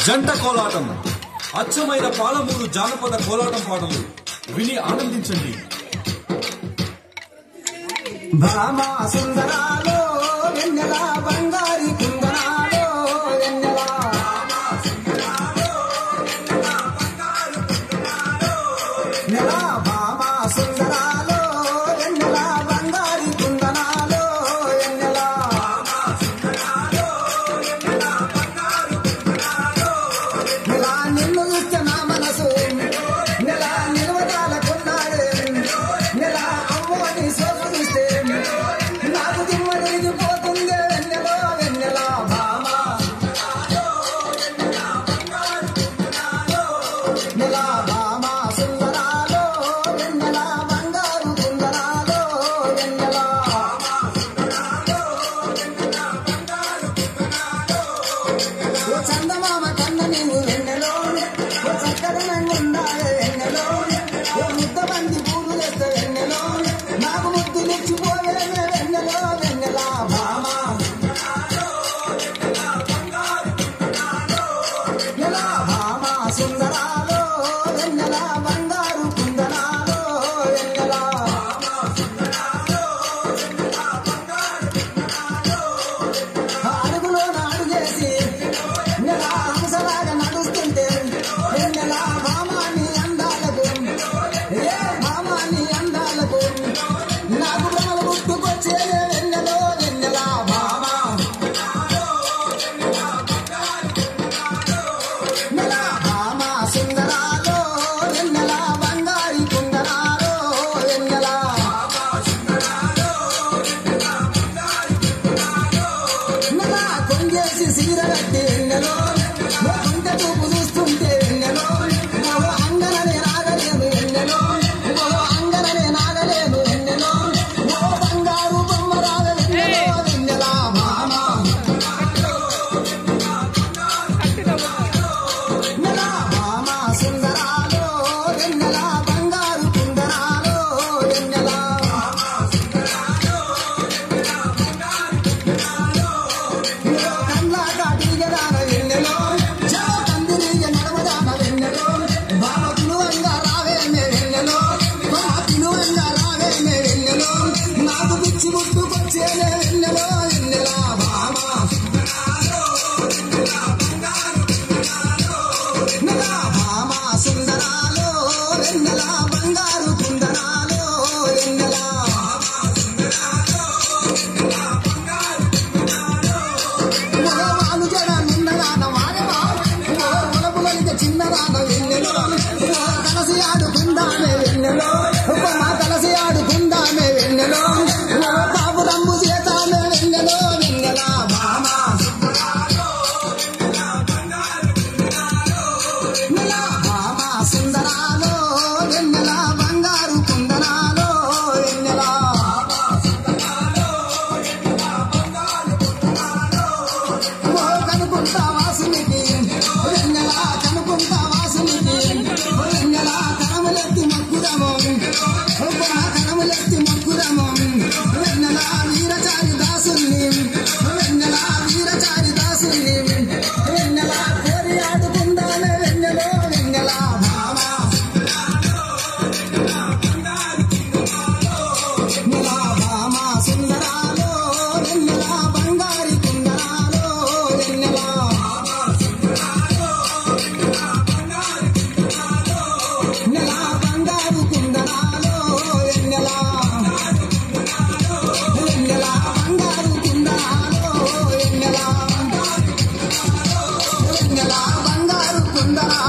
జంట కోలాటం అచ్చమైన పాలమూరు జానపద కోలాటం పాటలు విని ఆనందించండి. భామా సుందరాలో వెన్నెల బంగారి కుందనాలో వెన్నెల నెల భామా సుందరాలో వెన్నెల బంగారి కుందనాలో వెన్నెల నెల నిన్ను చూస్తే నా మనసు నెల నిలవదాల కొన్నాడే నెల అమ్మని సోకిస్తే నాకు దిమ్మడికి పోతుంది వెన్నెలో వెన్నెల భామా నెల భామా సుందరాలో వెన్నెల బంగారు కుందనాలో వెన్నెల ఓ చందమామ కన్న నీవు వెన్నెలో ఓ చక్కదనంగా ఉండాలి వెన్నెలో ఓ ముద్ద బంది పూలు తెస్తే వెన్నెలో నాకు ముద్దు నిచ్చిపోయే వెన్నెలో వెన్నెల భామా నెల భామా సుందరాలో వెన్నెల బంగారు కుందనాలో వెన్నెల అడుగులో అడుగేసి నెల హంసలాగా నడుస్తుంటే వెన్నెల భామాని అందాలకు ఏ భామాని అందాలకు నాకు భ్రమలు గుర్తుకొచ్చే వెన్నెలో వెన్నెల భామా నెల భామా సుందరాలో వెన్నెల బంగారి కుందనాలో వెన్నెల నెల కొంగేసి సీర కట్టి వెన్నెలో ఓ కుంట చూపు చూస్తుంటే వెన్నెలో ఓ అంగననే నాగలేను వెన్నెలో ఓ అంగననే నాగలేను వెన్నెలో ఓ బంగారు బొమ్మ రాగ వెన్నెలో వెన్నెల భామా నెల భామా సుందరాలో వెన్నెల బంగారు కుందనాలో వెన్నెల కన్నా కాటిగదాన వెన్నెలో జల కందిరియ నడమదాన వెన్నెలో బామ పిలువంగా రావేమే వెన్నెలో బామ పిలువంగా రావేమే వెన్నెలో నాకు పిచ్చి ముట్టుకొచ్చేనే వెన్నెలో వెన్నెల భామా నెల భామా సుందరాలో వెన్నెల బంగారు కుందనాలో వెన్నెల వాలు జడ నిన్నదాన వాడవా ఓ ఒలపులలిక చిన్నదాన వెన్నెలో ఓ కలసి ఆడుకుందామే వెన్నెలో మా కలసి ఆడుకుందామే వెన్నెలో ఓ బాబు రంబు చేతామే వెన్నెలో వెన్నెల భామా నెల భామా సుందరాలో వెన్నెల బంగారు కుందనాలో వెన్నెల ఓ కనుకుంటా వాసునికి వెన్నెల కనుకుంటా వాసునికి వెన్నెల కనములెత్తి మొక్కుదము కనములెత్తి మొక్కుదము వెన్నెల వీరచారి దాసుల్ని వెన్నెల వీరచారి దాసుల్ని వెన్నెల కోరి ఆడుకుందానే వెన్నెలో వెన్నెల భామా నెల భామా సుందరాలో వెన్నెల బంగారి కుందనాలో వెన్నెల నెల బంగారు కుందనాలో వెన్నెల వెన్నెల బంగారు కుందనాలో వెన్నెల వెన్నెల బంగారు కుందనాలో